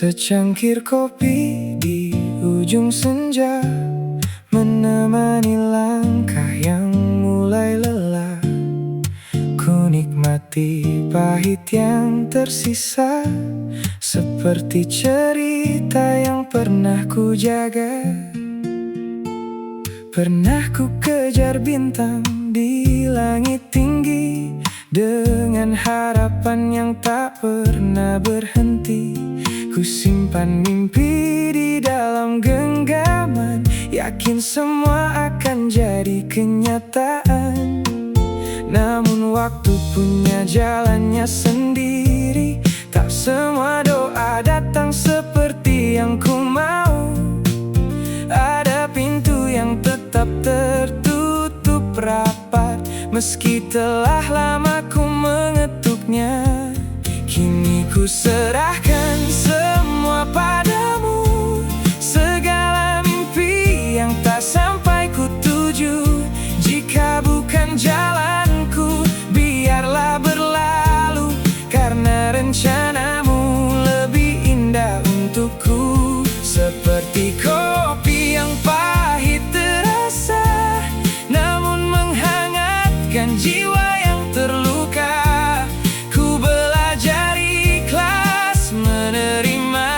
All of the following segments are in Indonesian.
Secangkir kopi di ujung senja, menemani langkah yang mulai lelah. Ku nikmati pahit yang tersisa, seperti cerita yang pernah ku jaga. Pernah ku kejar bintang di langit tinggi, dengan harapan yang tak pernah berhenti. Ku simpan mimpi di dalam genggaman, yakin semua akan jadi kenyataan. Namun waktu punya jalannya sendiri, tak semua doa datang seperti yang ku mau. Ada pintu yang tetap tertutup rapat, meski telah lama ku mengetuknya. Kini ku serahkan semua padamu, segala mimpi yang tak sampai ku tuju. Jika bukan jalanku, biarlah berlalu, karena rencanamu lebih indah untukku. Seperti kopi yang pahit terasa, namun menghangatkan jiwa yang terluka. Ku belajar ikhlas menerima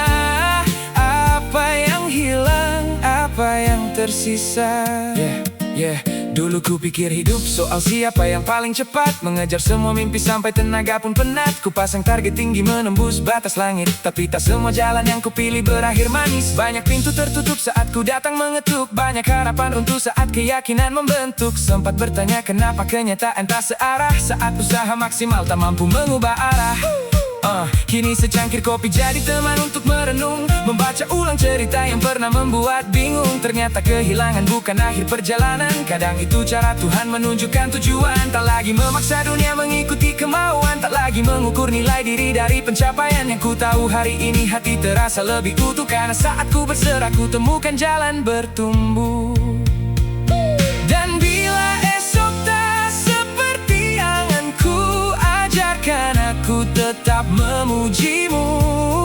apa yang hilang, apa yang tersisa. Dulu ku pikir hidup soal siapa yang paling cepat, mengejar semua mimpi sampai tenaga pun penat. Ku pasang target tinggi menembus batas langit, tapi tak semua jalan yang ku pilih berakhir manis. Banyak pintu tertutup saat ku datang mengetuk, banyak harapan runtuh saat keyakinan membentuk. Sempat bertanya kenapa kenyataan tak searah, saat usaha maksimal tak mampu mengubah arah. Kini secangkir kopi jadi teman untuk merenung, membaca ulang cerita yang pernah membuat bingung. Ternyata kehilangan bukan akhir perjalanan, kadang itu cara Tuhan menunjukkan tujuan. Tak lagi memaksa dunia mengikuti kemauan, tak lagi mengukur nilai diri dari pencapaian. Yang ku tahu hari ini hati terasa lebih utuh, karena saat ku berserah ku temukan jalan bertumbuh. Dan bila esok tak seperti yang ku ajarkan, aku tetap memujimu.